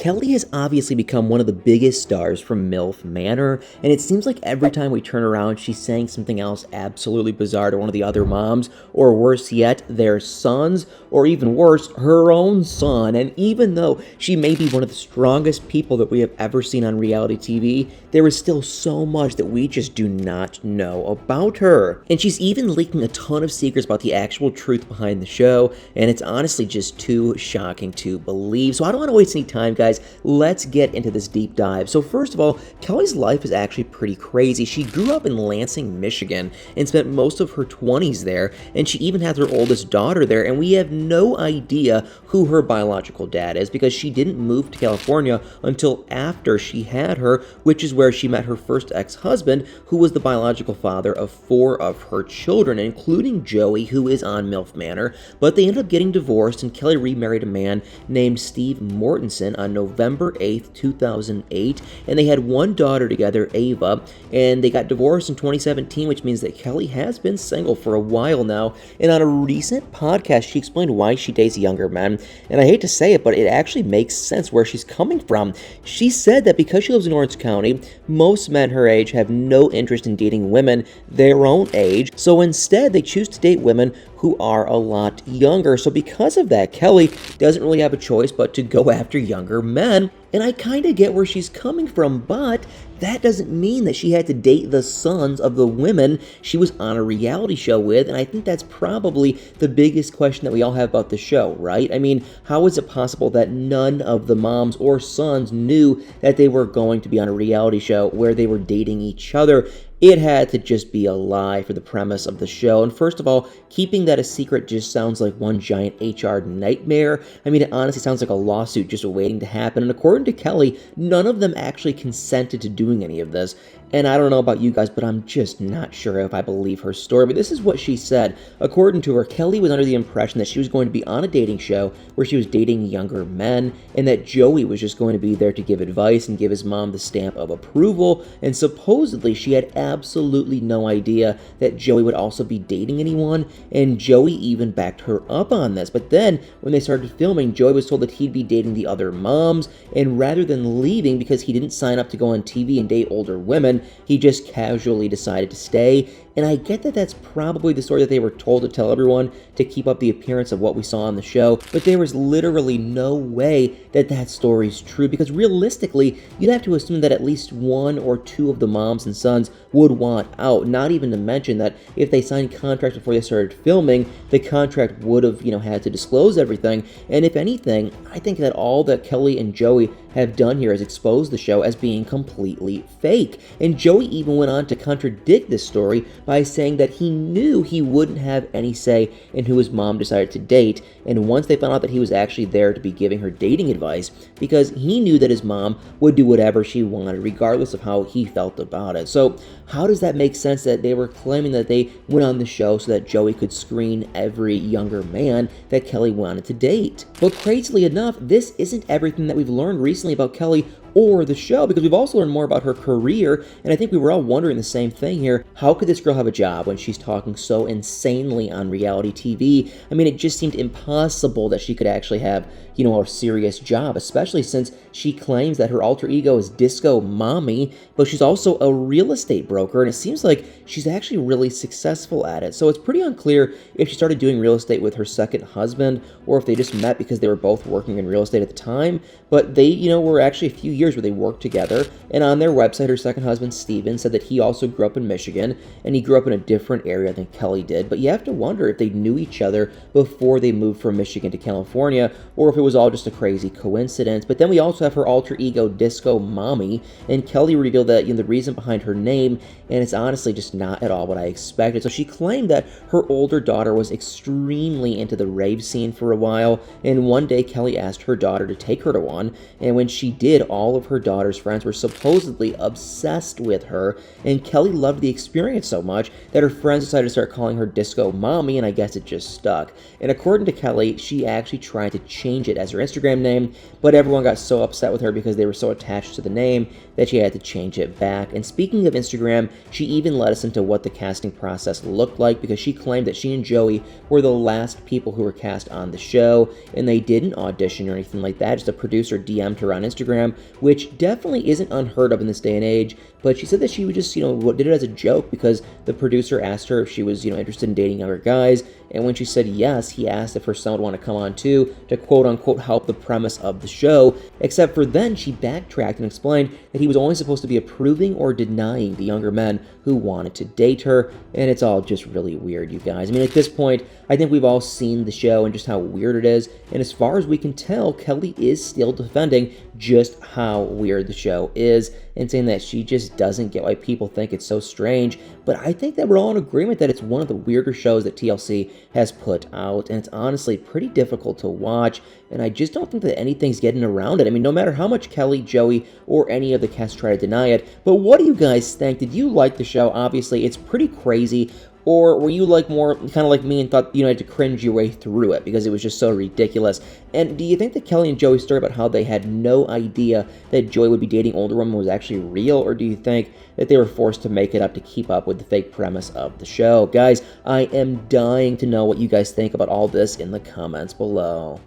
Kelle has obviously become one of the biggest stars from Milf Manor, and it seems like every time we turn around, she's saying something else absolutely bizarre to one of the other moms, or worse yet, their sons, or even worse, her own son. And even though she may be one of the strongest people that we have ever seen on reality TV, there is still so much that we just do not know about her. And she's even leaking a ton of secrets about the actual truth behind the show, and it's honestly just too shocking to believe. So I don't want to waste any time, guys. Let's get into this deep dive. So first of all, Kelle's life is actually pretty crazy. She grew up in Lansing, Michigan, and spent most of her 20s there, and she even has her oldest daughter there, and we have no idea who her biological dad is because she didn't move to California until after she had her, which is where she met her first ex-husband, who was the biological father of 4 of her children, including Joey, who is on Milf Manor. But they ended up getting divorced, and Kelle remarried a man named Steve Mortensen on November 8th, 2008, and they had one daughter together, Ava, and they got divorced in 2017, which means that Kelle has been single for a while now. And on a recent podcast, she explained why she dates younger men, and I hate to say it, but it actually makes sense where she's coming from. She said that because she lives in Orange County, most men her age have no interest in dating women their own age, so instead they choose to date women who are a lot younger. So because of that, Kelle doesn't really have a choice but to go after younger men. And I kind of get where she's coming from, but that doesn't mean that she had to date the sons of the women she was on a reality show with, and I think that's probably the biggest question that we all have about the show, right? I mean, how is it possible that none of the moms or sons knew that they were going to be on a reality show where they were dating each other? It had to just be a lie for the premise of the show. And first of all, keeping that a secret just sounds like one giant HR nightmare. I mean, it honestly sounds like a lawsuit just waiting to happen. And according to Kelle, none of them actually consented to doing any of this. And I don't know about you guys, but I'm just not sure if I believe her story. But this is what she said. According to her, Kelle was under the impression that she was going to be on a dating show where she was dating younger men, and that Joey was just going to be there to give advice and give his mom the stamp of approval. And supposedly, she had absolutely no idea that Joey would also be dating anyone, and Joey even backed her up on this. But then, when they started filming, Joey was told that he'd be dating the other moms, and rather than leaving because he didn't sign up to go on TV and date older women, he just casually decided to stay. And I get that that's probably the story that they were told to tell everyone to keep up the appearance of what we saw on the show, but there was literally no way that that story's true, because realistically, you'd have to assume that at least 1 or 2 of the moms and sons would want out, not even to mention that if they signed contracts before they started filming, the contract would have, had to disclose everything. And if anything, I think that all that Kelle and Joey have done here is expose the show as being completely fake. And Joey even went on to contradict this story by saying that he knew he wouldn't have any say in who his mom decided to date, and once they found out that he was actually there to be giving her dating advice, because he knew that his mom would do whatever she wanted, regardless of how he felt about it. So how does that make sense that they were claiming that they went on the show so that Joey could screen every younger man that Kelle wanted to date? But crazily enough, this isn't everything that we've learned recently about Kelle or the show, because we've also learned more about her career, and I think we were all wondering the same thing here. How could this girl have a job when she's talking so insanely on reality TV? I mean, it just seemed impossible that she could actually have, a serious job, especially since she claims that her alter ego is Disco Mommy, but she's also a real estate broker, and it seems like she's actually really successful at it. So it's pretty unclear if she started doing real estate with her second husband, or if they just met because they were both working in real estate at the time. But they, were actually a few years where they worked together, and on their website, her second husband, Steven, said that he also grew up in Michigan, and he grew up in a different area than Kelle did. But you have to wonder if they knew each other before they moved from Michigan to California, or if it was all just a crazy coincidence. But then we also have her alter ego, Disco Mommy, and Kelle revealed that the reason behind her name, and it's honestly just not at all what I expected. So she claimed that her older daughter was extremely into the rave scene for a while, and one day Kelle asked her daughter to take her to one, and when she did, all of her daughter's friends were supposedly obsessed with her, and Kelle loved the experience so much much that her friends decided to start calling her Disco Mommy, and I guess it just stuck. And according to Kelle, she actually tried to change it as her Instagram name, but everyone got so upset with her because they were so attached to the name that she had to change it back. And speaking of Instagram, she even let us into what the casting process looked like, because she claimed that she and Joey were the last people who were cast on the show, and they didn't audition or anything like that. Just a producer DM'd her on Instagram, which definitely isn't unheard of in this day and age. But she said that she would just, did it as a joke because the producer asked her if she was, interested in dating younger guys. And when she said yes, he asked if her son would want to come on too to quote-unquote help the premise of the show. Except for then she backtracked and explained that he was only supposed to be approving or denying the younger men who wanted to date her. And it's all just really weird, you guys. I mean, at this point, I think we've all seen the show and just how weird it is. And as far as we can tell, Kelle is still defending just how weird the show is and saying that she just doesn't get why people think it's so strange. But I think that we're all in agreement that it's one of the weirder shows that TLC has put out, and it's honestly pretty difficult to watch, and I just don't think that anything's getting around it. I mean, no matter how much Kelle, Joey, or any of the cast try to deny it. But what do you guys think? Did you like the show? Obviously, it's pretty crazy. Or were you like more kind of like me and thought you had to cringe your way through it because it was just so ridiculous? And do you think that Kelle and Joey's story about how they had no idea that Joey would be dating older women was actually real? Or do you think that they were forced to make it up to keep up with the fake premise of the show? Guys, I am dying to know what you guys think about all this in the comments below.